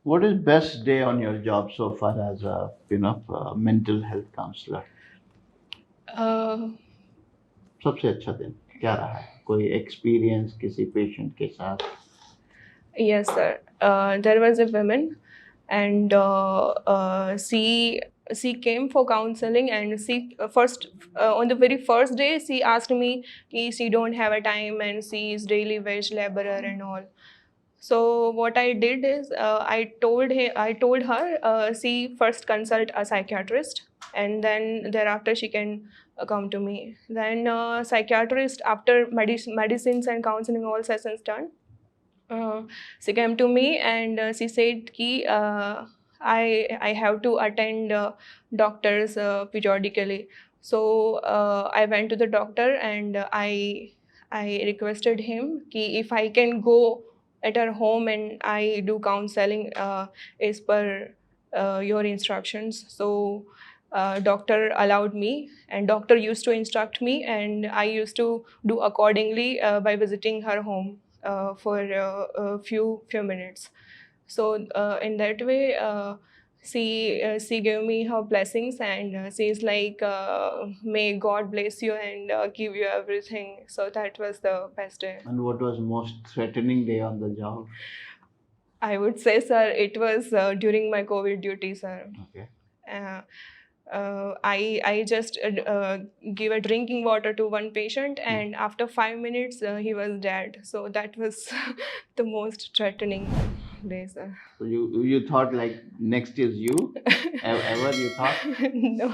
What is best day on your job so far as a mental health counselor? Uh, सबसे अच्छा दिन क्या रहा है? कोई एक्सपीरियंस किसी पेशेंट के साथ? yes, sir. There was a woman, and she came for counseling, and she first on the very first day she asked me कि she don't have a time and she is daily wage laborer and all. So what I did is I told her she first consult a psychiatrist, and then thereafter she can come to me. Then psychiatrist, after medicines and counseling all sessions done, uh, she came to me and she said ki I have to attend doctors periodically. So I went to the doctor and I requested him ki if I can go at her home and I do counseling as per your instructions. So doctor allowed me, and doctor used to instruct me, and I used to do accordingly by visiting her home for a few minutes. So in that way, she gave me her blessings, and she's like, "May God bless you and give you everything." So that was the best day. And what was most threatening day on the job? I would say, sir, it was during my COVID duty, sir. Okay. Uh, I just give a drinking water to one patient, and after 5 minutes he was dead. So that was the most threatening day, sir. So you thought like next is you? Ever you thought? No.